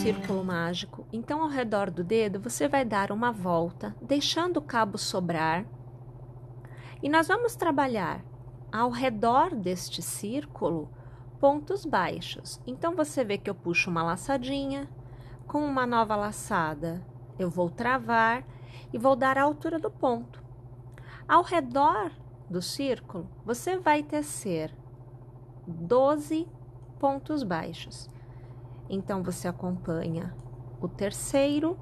círculo mágico, então ao redor do dedo você vai dar uma volta, deixando o cabo sobrar. E nós vamos trabalhar ao redor deste círculo pontos baixos. Então, você vê que eu puxo uma laçadinha, com uma nova laçada eu vou travar e vou dar a altura do ponto. Ao redor do círculo, você vai tecer 12 pontos baixos. Então, você acompanha o terceiro,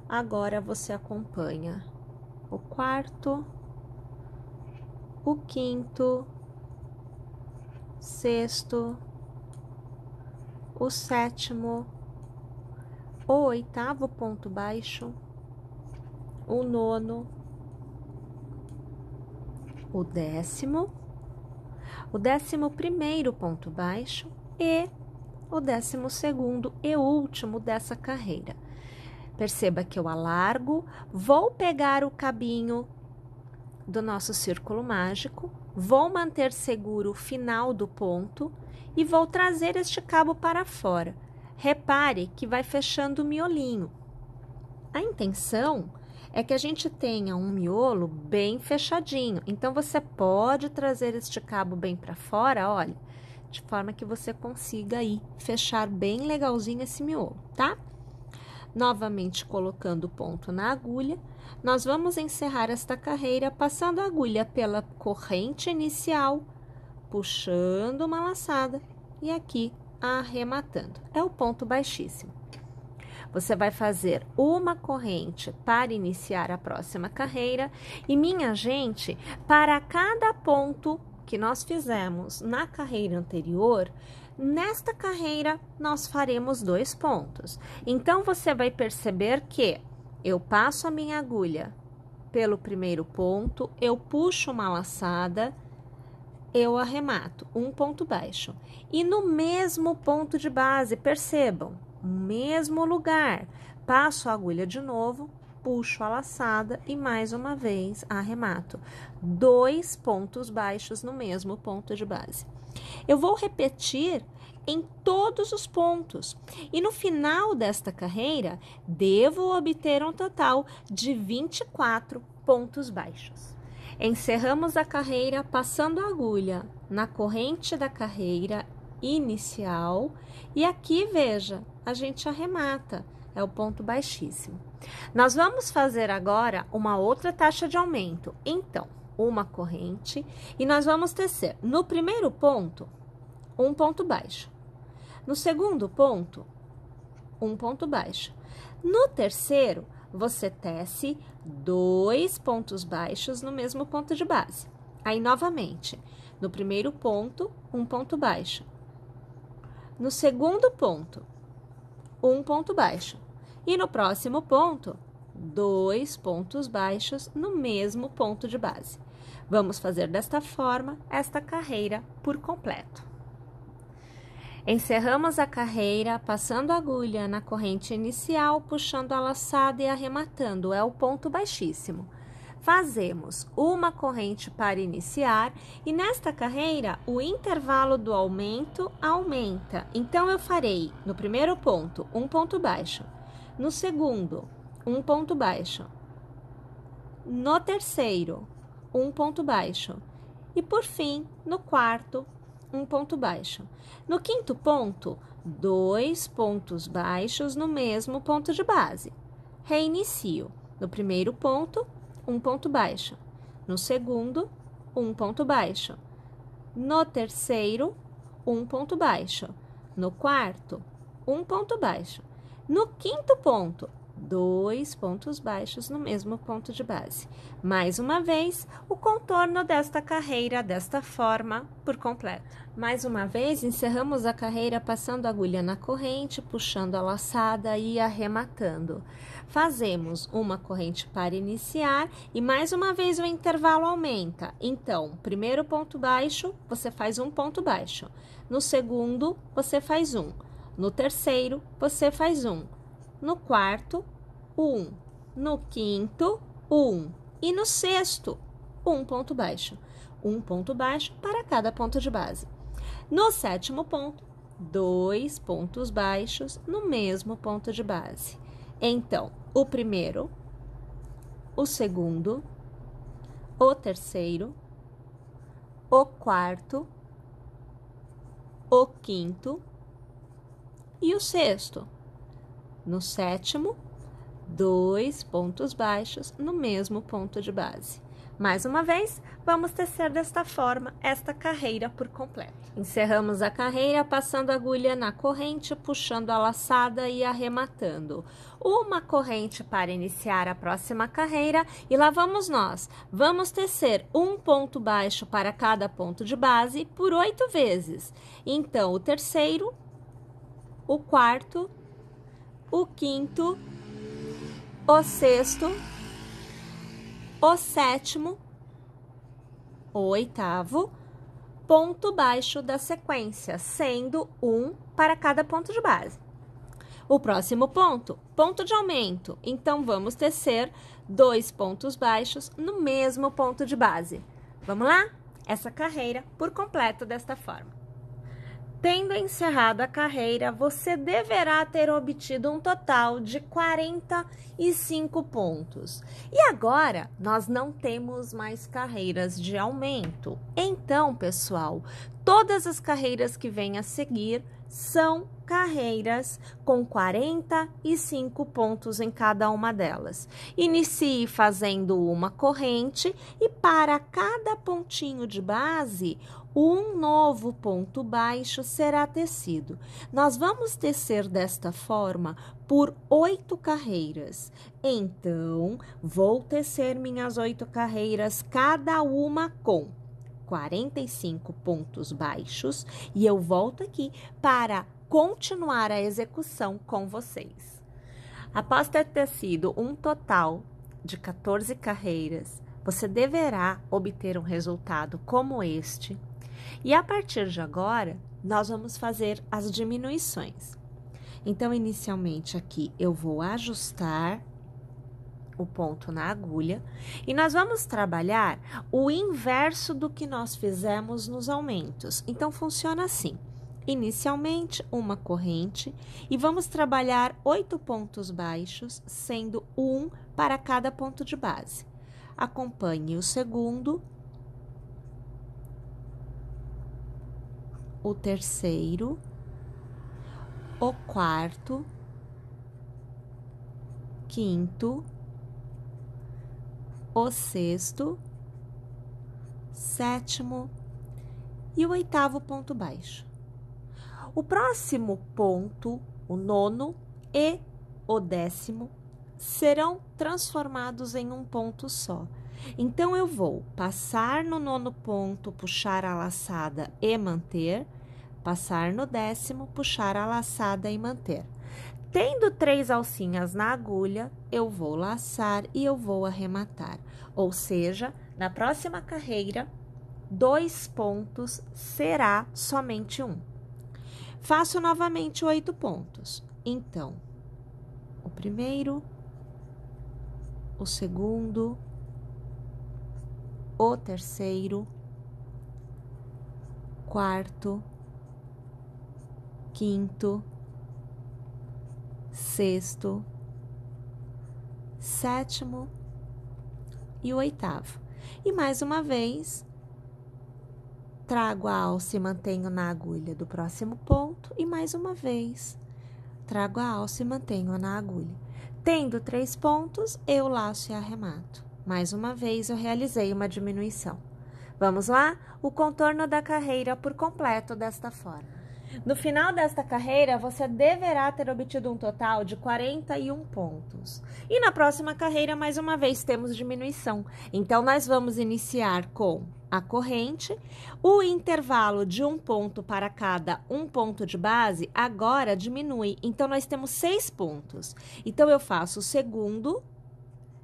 agora você acompanha o quarto, o quinto, sexto, o sétimo, o oitavo ponto baixo, o nono, o 10º, o 11º ponto baixo e o 12º e último dessa carreira. Perceba que eu alargo, vou pegar o cabinho do nosso círculo mágico, vou manter seguro o final do ponto e vou trazer este cabo para fora. Repare que vai fechando o miolinho. A intenção é que a gente tenha um miolo bem fechadinho. Então, você pode trazer este cabo bem para fora, olha, de forma que você consiga aí fechar bem legalzinho esse miolo, tá? Novamente colocando o ponto na agulha, nós vamos encerrar esta carreira passando a agulha pela corrente inicial, puxando uma laçada e aqui arrematando. É o ponto baixíssimo. Você vai fazer uma corrente para iniciar a próxima carreira e, minha gente, para cada ponto que nós fizemos na carreira anterior, nesta carreira nós faremos 2 pontos. Então, você vai perceber que eu passo a minha agulha pelo primeiro ponto, eu puxo uma laçada, eu arremato um ponto baixo. E no mesmo ponto de base, percebam, mesmo lugar, passo a agulha de novo, puxo a laçada e mais uma vez arremato. 2 pontos baixos no mesmo ponto de base. Eu vou repetir em todos os pontos e no final desta carreira, devo obter um total de 24 pontos baixos. Encerramos a carreira passando a agulha na corrente da carreira inicial e aqui, veja, a gente arremata, é o ponto baixíssimo. Nós vamos fazer agora uma outra taxa de aumento, então, uma corrente e nós vamos tecer no primeiro ponto, um ponto baixo. No segundo ponto, um ponto baixo. No terceiro, você tece 2 pontos baixos no mesmo ponto de base. Aí, novamente, no primeiro ponto, um ponto baixo. No segundo ponto, um ponto baixo. E no próximo ponto, 2 pontos baixos no mesmo ponto de base. Vamos fazer desta forma esta carreira por completo. Encerramos a carreira passando a agulha na corrente inicial, puxando a laçada e arrematando, é o ponto baixíssimo. Fazemos uma corrente para iniciar e nesta carreira o intervalo do aumento aumenta. Então, eu farei no primeiro ponto um ponto baixo, no segundo um ponto baixo, no terceiro um ponto baixo e por fim no quarto um ponto baixo. No quinto ponto, 2 pontos baixos no mesmo ponto de base. Reinicio. No primeiro ponto, um ponto baixo. No segundo, um ponto baixo. No terceiro, um ponto baixo. No quarto, um ponto baixo. No quinto ponto, 2 pontos baixos no mesmo ponto de base. Mais uma vez, o contorno desta carreira desta forma por completo. Mais uma vez, encerramos a carreira passando a agulha na corrente, puxando a laçada e arrematando. Fazemos uma corrente para iniciar e mais uma vez o intervalo aumenta. Então, primeiro ponto baixo, você faz um ponto baixo. No segundo, você faz um. No terceiro, você faz um. No quarto, 1. No quinto, 1. E no sexto, um ponto baixo. Um ponto baixo para cada ponto de base. No sétimo ponto, 2 pontos baixos no mesmo ponto de base. Então, o primeiro, o segundo, o terceiro, o quarto, o quinto e o sexto. No sétimo, 2 pontos baixos no mesmo ponto de base. Mais uma vez, vamos tecer desta forma esta carreira por completo. Encerramos a carreira passando a agulha na corrente, puxando a laçada e arrematando. Uma corrente para iniciar a próxima carreira e lá vamos nós. Vamos tecer um ponto baixo para cada ponto de base por 8 vezes. Então, o terceiro, o quarto, o quinto, o sexto, o sétimo, o oitavo, ponto baixo da sequência, sendo um para cada ponto de base. O próximo ponto, ponto de aumento. Então, vamos tecer 2 pontos baixos no mesmo ponto de base. Vamos lá? Essa carreira por completo desta forma. Tendo encerrado a carreira, você deverá ter obtido um total de 45 pontos. E agora, nós não temos mais carreiras de aumento. Então, pessoal, todas as carreiras que vêm a seguir são carreiras com 45 pontos em cada uma delas. Inicie fazendo uma corrente e para cada pontinho de base, um novo ponto baixo será tecido. Nós vamos tecer desta forma por 8 carreiras. Então, vou tecer minhas 8 carreiras, cada uma com 45 pontos baixos, e eu volto aqui para continuar a execução com vocês. Após ter tecido um total de 14 carreiras, você deverá obter um resultado como este. E a partir de agora, nós vamos fazer as diminuições. Então, inicialmente aqui, eu vou ajustar o ponto na agulha e nós vamos trabalhar o inverso do que nós fizemos nos aumentos. Então, funciona assim. Inicialmente, uma corrente e vamos trabalhar 8 pontos baixos, sendo um para cada ponto de base. Acompanhe o segundo, o terceiro, o quarto, quinto, o sexto, sétimo e o oitavo ponto baixo. O próximo ponto, o nono e o 10º, serão transformados em um ponto só. Então, eu vou passar no 9º ponto, puxar a laçada e manter, passar no 10º, puxar a laçada e manter. Tendo 3 alcinhas na agulha, eu vou laçar e eu vou arrematar. Ou seja, na próxima carreira, 2 pontos será somente um. Faço novamente 8 pontos. Então, o primeiro, o segundo, o terceiro, quarto, quinto, sexto, sétimo e o oitavo. E mais uma vez, trago a alça e mantenho na agulha do próximo ponto e mais uma vez, trago a alça e mantenho na agulha. Tendo 3 pontos, eu laço e arremato. Mais uma vez, eu realizei uma diminuição. Vamos lá? O contorno da carreira por completo desta forma. No final desta carreira, você deverá ter obtido um total de 41 pontos. E na próxima carreira, mais uma vez, temos diminuição. Então, nós vamos iniciar com a corrente, o intervalo de um ponto para cada um ponto de base, agora diminui. Então, nós temos 6 pontos. Então, eu faço o segundo,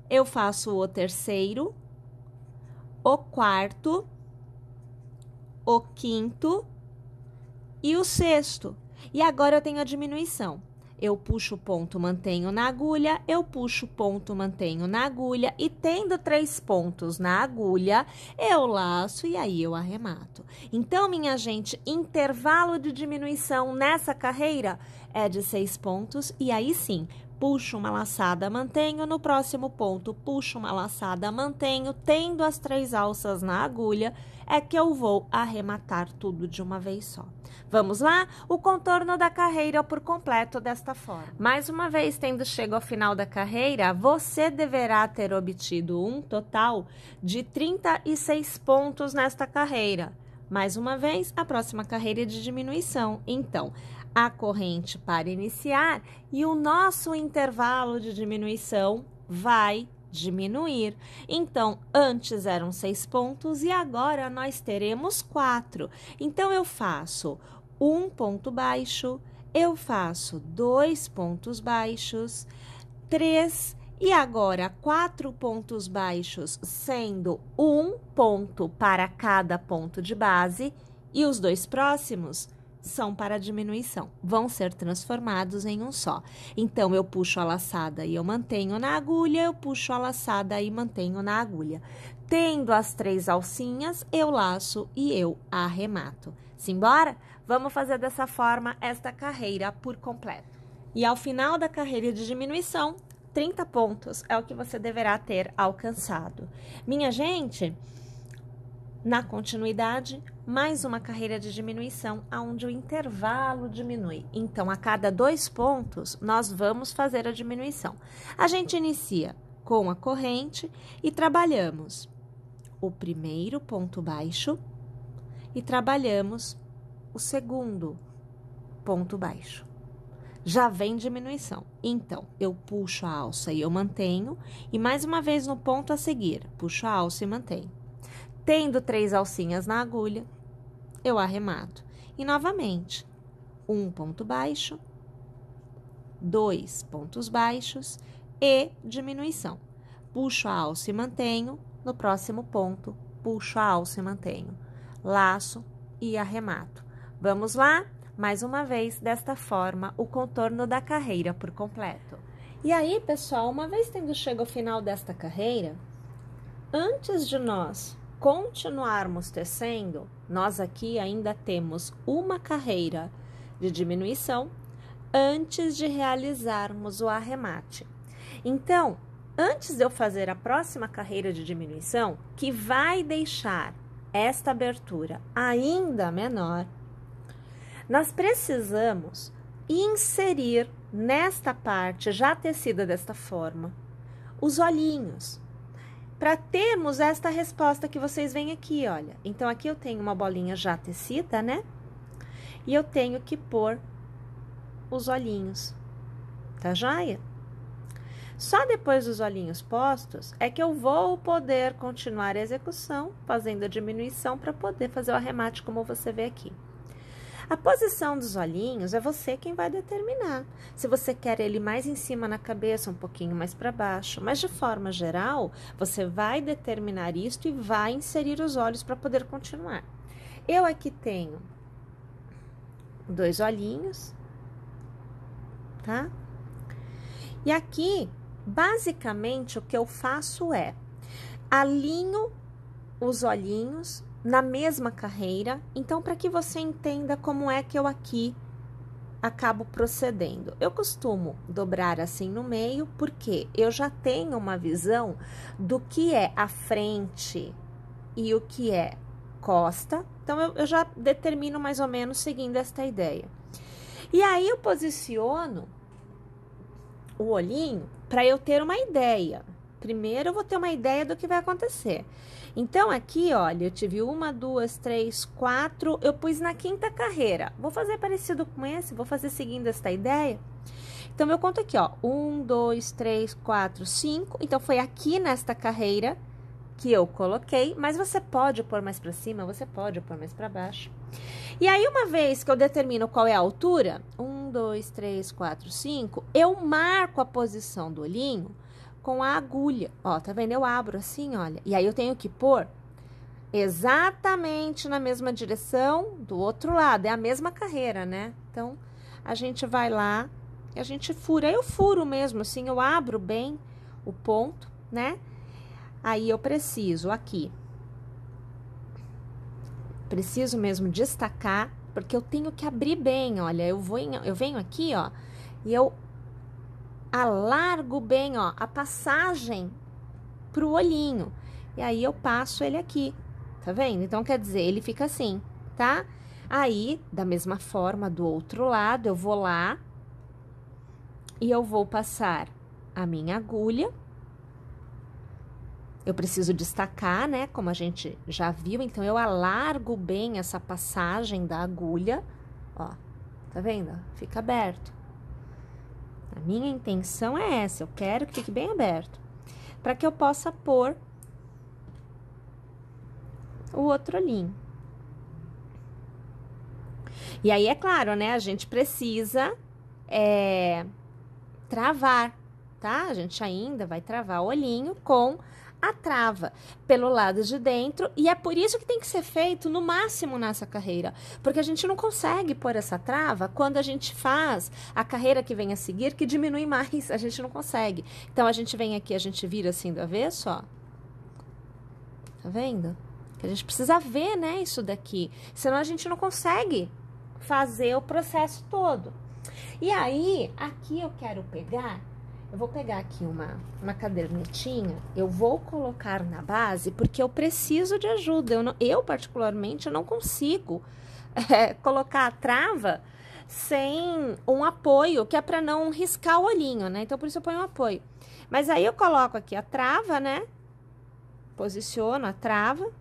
eu faço o terceiro, o quarto, o quinto e o sexto. E agora eu tenho a diminuição. Eu puxo o ponto, mantenho na agulha, eu puxo o ponto, mantenho na agulha, e tendo 3 pontos na agulha, eu laço e aí eu arremato. Então, minha gente, intervalo de diminuição nessa carreira é de 6 pontos, e aí sim, puxo uma laçada, mantenho, no próximo ponto, puxo uma laçada, mantenho, tendo as 3 alças na agulha, é que eu vou arrematar tudo de uma vez só. Vamos lá? O contorno da carreira por completo desta forma. Mais uma vez, tendo chego ao final da carreira, você deverá ter obtido um total de 36 pontos nesta carreira. Mais uma vez, a próxima carreira é de diminuição. Então, a corrente para iniciar e o nosso intervalo de diminuição vai diminuir. Então, antes eram 6 pontos e agora nós teremos 4. Então, eu faço um ponto baixo, eu faço 2 pontos baixos, 3 e agora 4 pontos baixos, sendo um ponto para cada ponto de base, e os 2 próximos são para diminuição, vão ser transformados em um só. Então, eu puxo a laçada e eu mantenho na agulha, eu puxo a laçada e mantenho na agulha. Tendo as 3 alcinhas, eu laço e eu arremato. Simbora? Vamos fazer dessa forma esta carreira por completo. E ao final da carreira de diminuição, 30 pontos é o que você deverá ter alcançado. Minha gente, na continuidade, mais uma carreira de diminuição, onde o intervalo diminui. Então, a cada 2 pontos, nós vamos fazer a diminuição. A gente inicia com a corrente e trabalhamos o primeiro ponto baixo e trabalhamos o segundo ponto baixo. Já vem diminuição. Então, eu puxo a alça e eu mantenho, e mais uma vez no ponto a seguir, puxo a alça e mantenho. Tendo 3 alcinhas na agulha, eu arremato. E novamente, um ponto baixo, 2 pontos baixos e diminuição. Puxo a alça e mantenho, no próximo ponto, puxo a alça e mantenho. Laço e arremato. Vamos lá? Mais uma vez, desta forma, o contorno da carreira por completo. E aí, pessoal, uma vez tendo chegado ao final desta carreira, antes de nós continuarmos tecendo, nós aqui ainda temos uma carreira de diminuição antes de realizarmos o arremate. Então, antes de eu fazer a próxima carreira de diminuição, que vai deixar esta abertura ainda menor, nós precisamos inserir nesta parte já tecida desta forma os olhinhos, para termos esta resposta que vocês veem aqui, olha. Então, aqui eu tenho uma bolinha já tecida, né? E eu tenho que pôr os olhinhos, tá joia? Só depois dos olhinhos postos é que eu vou poder continuar a execução, fazendo a diminuição para poder fazer o arremate, como você vê aqui. A posição dos olhinhos é você quem vai determinar. Se você quer ele mais em cima na cabeça, um pouquinho mais para baixo, mas de forma geral, você vai determinar isto e vai inserir os olhos para poder continuar. Eu aqui tenho 2 olhinhos, tá? E aqui, basicamente, o que eu faço é alinho os olhinhos na mesma carreira. Então, para que você entenda como é que eu aqui acabo procedendo. Eu costumo dobrar assim no meio, porque eu já tenho uma visão do que é a frente e o que é costa. Então, eu já determino mais ou menos seguindo esta ideia. E aí, eu posiciono o olhinho para eu ter uma ideia. Primeiro, eu vou ter uma ideia do que vai acontecer. Então, aqui, olha, eu tive 1, 2, 3, 4, eu pus na 5ª carreira. Vou fazer parecido com esse, vou fazer seguindo esta ideia. Então, eu conto aqui, ó, 1, 2, 3, 4, 5. Então, foi aqui nesta carreira que eu coloquei, mas você pode pôr mais para cima, você pode pôr mais para baixo. E aí, uma vez que eu determino qual é a altura, 1, 2, 3, 4, 5, eu marco a posição do olhinho com a agulha, ó, tá vendo? Eu abro assim, olha, e aí eu tenho que pôr exatamente na mesma direção do outro lado, é a mesma carreira, né? Então, a gente vai lá e a gente fura. Eu furo mesmo, assim, eu abro bem o ponto, né? Aí eu preciso aqui, preciso mesmo destacar, porque eu tenho que abrir bem, olha, eu venho aqui, ó, e eu alargo bem, ó, a passagem pro olhinho. E aí eu passo ele aqui, tá vendo? Então, quer dizer, ele fica assim, tá? Aí, da mesma forma, do outro lado, eu vou lá e eu vou passar a minha agulha. Eu preciso destacar, né? Como a gente já viu, então eu alargo bem essa passagem da agulha, ó, tá vendo? Fica aberto. A minha intenção é essa, eu quero que fique bem aberto, para que eu possa pôr o outro olhinho. E aí, é claro, né? A gente precisa travar, tá? A gente ainda vai travar o olhinho com a trava pelo lado de dentro, e é por isso que tem que ser feito no máximo nessa carreira, porque a gente não consegue pôr essa trava quando a gente faz a carreira que vem a seguir, que diminui mais, a gente não consegue. Então, a gente vem aqui, a gente vira assim do avesso, ó. Tá vendo? A gente precisa ver, né, isso daqui, senão a gente não consegue fazer o processo todo. E aí, aqui eu quero pegar, eu vou pegar aqui uma cadernetinha, eu vou colocar na base, porque eu preciso de ajuda. Eu particularmente, não consigo colocar a trava sem um apoio, que é para não riscar o olhinho, né? Então, por isso eu ponho um apoio. Mas aí eu coloco aqui a trava, né? Posiciono a trava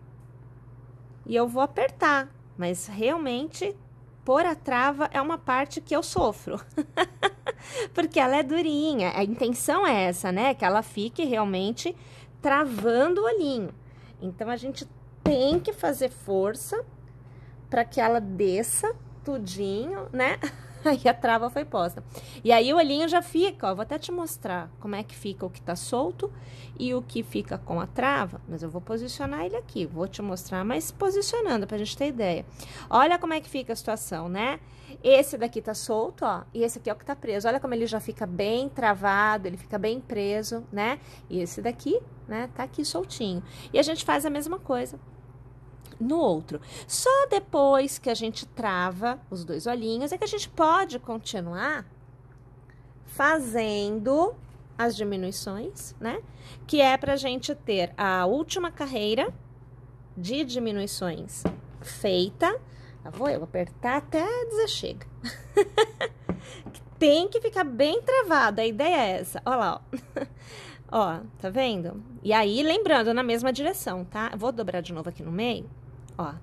e eu vou apertar, mas realmente pôr a trava é uma parte que eu sofro, porque ela é durinha. A intenção é essa, né? Que ela fique realmente travando o olhinho. Então, a gente tem que fazer força para que ela desça tudinho, né? Aí a trava foi posta. E aí o olhinho já fica, ó, vou até te mostrar como é que fica o que tá solto e o que fica com a trava, mas eu vou posicionar ele aqui, vou te mostrar, mas posicionando pra gente ter ideia. Olha como é que fica a situação, né? Esse daqui tá solto, ó, e esse aqui é o que tá preso. Olha como ele já fica bem travado, ele fica bem preso, né? E esse daqui, né, tá aqui soltinho. E a gente faz a mesma coisa no outro. Só depois que a gente trava os dois olhinhos é que a gente pode continuar fazendo as diminuições, né? Que é pra gente ter a última carreira de diminuições feita. Eu vou apertar até dizer chega. Tem que ficar bem travada, a ideia é essa. Olha lá, ó. Ó, tá vendo? E aí, lembrando, na mesma direção, tá? Eu vou dobrar de novo aqui no meio. Ó,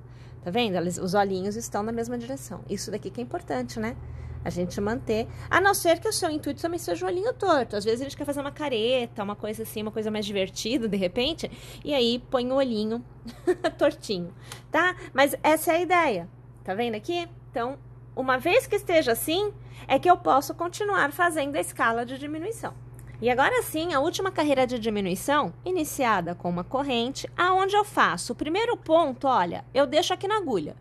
tá vendo? Os olhinhos estão na mesma direção. Isso daqui que é importante, né? A gente manter, a não ser que o seu intuito também seja o olhinho torto. Às vezes a gente quer fazer uma careta, uma coisa assim, uma coisa mais divertida, de repente, e aí põe o olhinho tortinho, tá? Mas essa é a ideia, tá vendo aqui? Então, uma vez que esteja assim, é que eu posso continuar fazendo a escala de diminuição. E agora sim, a última carreira de diminuição, iniciada com uma corrente, aonde eu faço o primeiro ponto, olha, eu deixo aqui na agulha.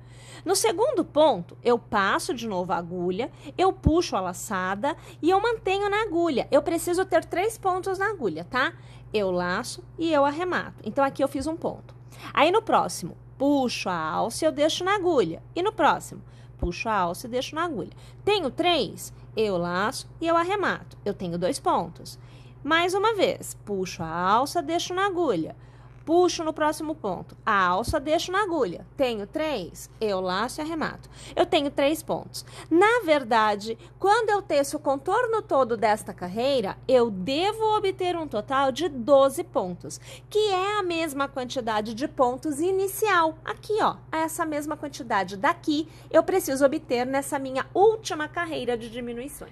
No segundo ponto, eu passo de novo a agulha, eu puxo a laçada e eu mantenho na agulha. Eu preciso ter 3 pontos na agulha, tá? Eu laço e eu arremato. Então, aqui eu fiz um ponto. Aí, no próximo, puxo a alça e eu deixo na agulha. E no próximo, puxo a alça e deixo na agulha. Tenho 3, eu laço e eu arremato. Eu tenho 2 pontos. Mais uma vez, puxo a alça, deixo na agulha. Puxo no próximo ponto. A alça, deixo na agulha. Tenho 3, eu laço e arremato. Eu tenho 3 pontos. Na verdade, quando eu teço o contorno todo desta carreira, eu devo obter um total de 12 pontos, que é a mesma quantidade de pontos inicial. Aqui, ó, essa mesma quantidade daqui eu preciso obter nessa minha última carreira de diminuições.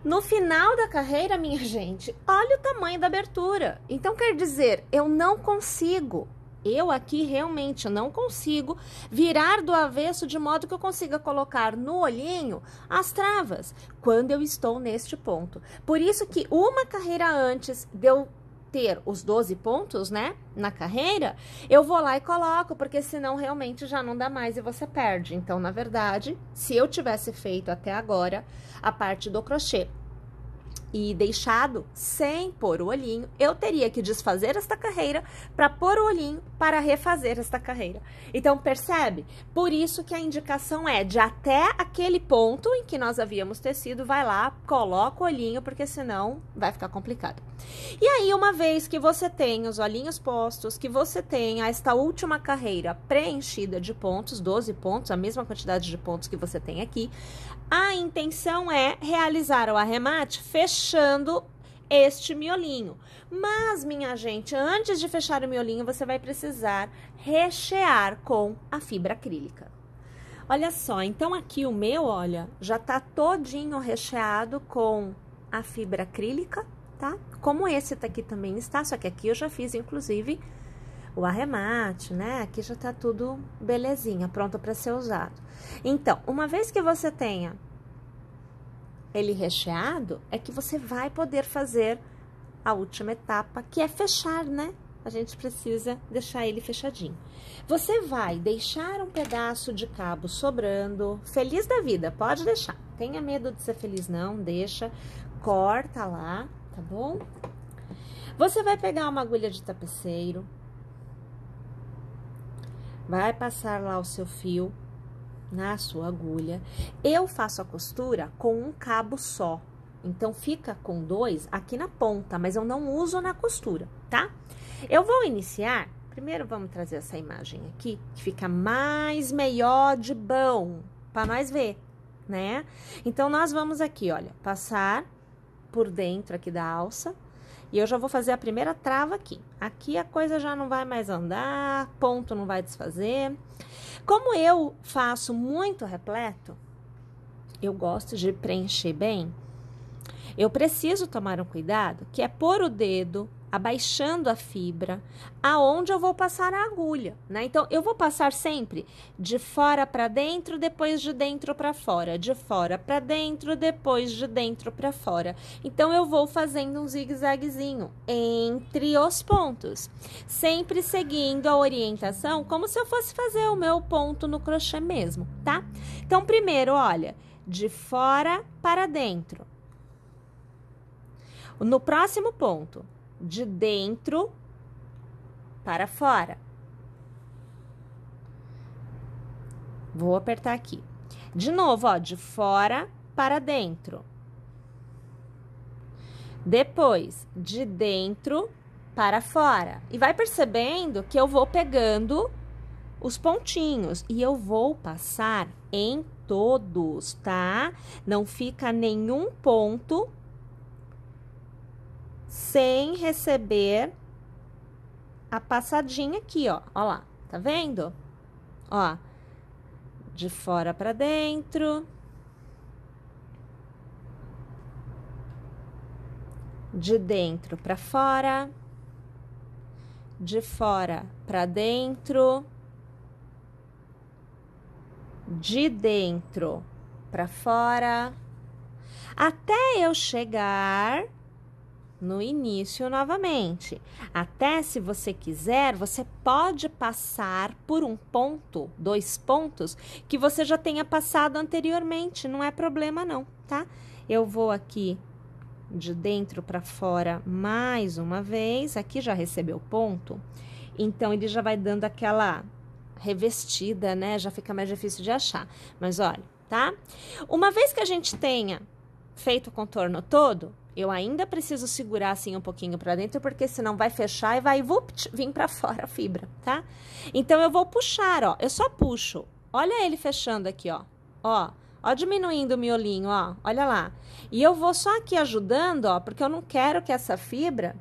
No final da carreira, minha gente, olha o tamanho da abertura. Então, quer dizer, eu não consigo, eu aqui realmente não consigo virar do avesso de modo que eu consiga colocar no olhinho as travas, quando eu estou neste ponto. Por isso que uma carreira antes de eu ter os 12 pontos, né, na carreira, eu vou lá e coloco, porque senão realmente já não dá mais e você perde. Então, na verdade, se eu tivesse feito até agora a parte do crochê e deixado sem pôr o olhinho, eu teria que desfazer esta carreira para pôr o olhinho para refazer esta carreira. Então, percebe? Por isso que a indicação é de até aquele ponto em que nós havíamos tecido, vai lá, coloca o olhinho, porque senão vai ficar complicado. E aí, uma vez que você tem os olhinhos postos, que você tem esta última carreira preenchida de pontos, 12 pontos, a mesma quantidade de pontos que você tem aqui, a intenção é realizar o arremate fechando este miolinho. Mas, minha gente, antes de fechar o miolinho, você vai precisar rechear com a fibra acrílica. Olha só, então aqui o meu, olha, já tá todinho recheado com a fibra acrílica, tá? Como esse aqui também está, só que aqui eu já fiz, inclusive, o arremate, né? Aqui já tá tudo belezinha, pronto para ser usado. Então, uma vez que você tenha ele recheado, é que você vai poder fazer a última etapa, que é fechar, né? A gente precisa deixar ele fechadinho. Você vai deixar um pedaço de cabo sobrando, feliz da vida, pode deixar. Tenha medo de ser feliz não, deixa, corta lá, tá bom? Você vai pegar uma agulha de tapeceiro, vai passar lá o seu fio na sua agulha. Eu faço a costura com um cabo só, então fica com 2 aqui na ponta, mas eu não uso na costura, tá? Eu vou iniciar, primeiro vamos trazer essa imagem aqui, que fica mais melhor de bom, para nós ver, né? Então, nós vamos aqui, olha, passar por dentro aqui da alça, e eu já vou fazer a primeira trava aqui. Aqui a coisa já não vai mais andar, ponto não vai desfazer. Como eu faço muito repleto, eu gosto de preencher bem, eu preciso tomar um cuidado, que é pôr o dedo abaixando a fibra, aonde eu vou passar a agulha, né? Então, eu vou passar sempre de fora para dentro, depois de dentro para fora, de fora para dentro, depois de dentro para fora. Então, eu vou fazendo um zigue-zaguezinho entre os pontos, sempre seguindo a orientação como se eu fosse fazer o meu ponto no crochê mesmo, tá? Então, primeiro, olha, de fora para dentro. No próximo ponto, de dentro para fora. Vou apertar aqui. De novo, ó, de fora para dentro. Depois, de dentro para fora. E vai percebendo que eu vou pegando os pontinhos e eu vou passar em todos, tá? Não fica nenhum ponto sem receber a passadinha aqui, ó. Ó lá, tá vendo? Ó, de fora para dentro. De dentro para fora. De fora para dentro. De dentro para fora. Até eu chegar no início novamente. Até, se você quiser, você pode passar por um ponto, 2 pontos, que você já tenha passado anteriormente, não é problema não, tá? Eu vou aqui de dentro para fora mais uma vez, aqui já recebeu ponto, então ele já vai dando aquela revestida, né? Já fica mais difícil de achar, mas olha, tá? Uma vez que a gente tenha feito o contorno todo, eu ainda preciso segurar assim um pouquinho para dentro, porque senão vai fechar e vai vir para fora a fibra, tá? Então, eu vou puxar, ó, eu só puxo. Olha ele fechando aqui, ó. Ó, diminuindo o miolinho, ó, olha lá. E eu vou só aqui ajudando, ó, porque eu não quero que essa fibra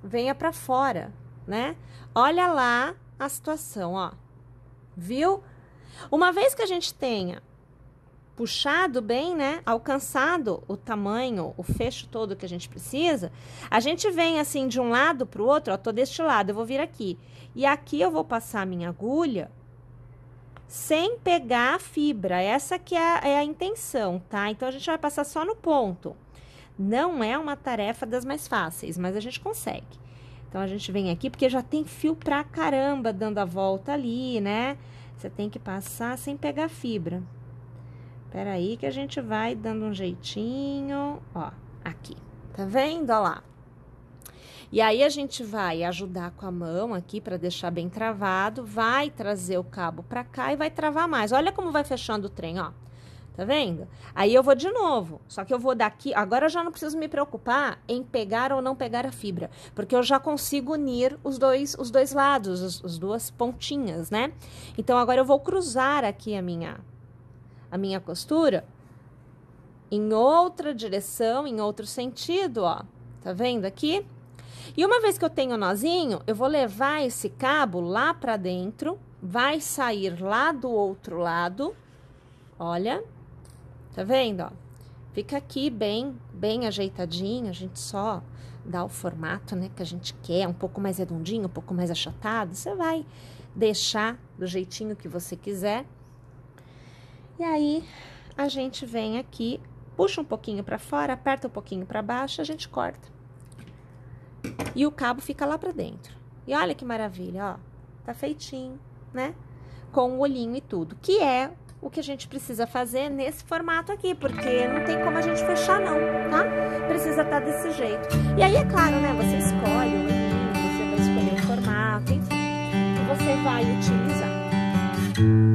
venha para fora, né? Olha lá a situação, ó. Viu? Uma vez que a gente tenha puxado bem, né, alcançado o tamanho, o fecho todo que a gente precisa, a gente vem assim de um lado para o outro, ó, tô deste lado, eu vou vir aqui. E aqui eu vou passar a minha agulha sem pegar a fibra, essa que é a intenção, tá? Então, a gente vai passar só no ponto. Não é uma tarefa das mais fáceis, mas a gente consegue. Então, a gente vem aqui, porque já tem fio pra caramba dando a volta ali, né? Você tem que passar sem pegar fibra. Espera aí que a gente vai dando um jeitinho, ó, aqui, Tá vendo? Olha lá. E aí, a gente vai ajudar com a mão aqui para deixar bem travado, vai trazer o cabo para cá e vai travar mais. Olha como vai fechando o trem, ó. Tá vendo? Aí eu vou de novo, só que eu vou daqui, agora eu já não preciso me preocupar em pegar ou não pegar a fibra, porque eu já consigo unir os dois lados, as duas pontinhas, né? Então, agora eu vou cruzar aqui a minha costura em outra direção, em outro sentido, ó. Tá vendo aqui? E uma vez que eu tenho o nozinho, eu vou levar esse cabo lá pra dentro, vai sair lá do outro lado, olha, tá vendo, ó? Fica aqui bem ajeitadinho, a gente só dá o formato, né, que a gente quer, um pouco mais redondinho, um pouco mais achatado, você vai deixar do jeitinho que você quiser. E aí, a gente vem aqui, puxa um pouquinho pra fora, aperta um pouquinho pra baixo, a gente corta. E o cabo fica lá pra dentro. E olha que maravilha, ó. Tá feitinho, né? Com o olhinho e tudo. Que é o que a gente precisa fazer nesse formato aqui, porque não tem como a gente fechar não, tá? Precisa estar desse jeito. E aí, é claro, né? Você escolhe o olhinho, você vai escolher o formato, enfim, que você vai utilizar.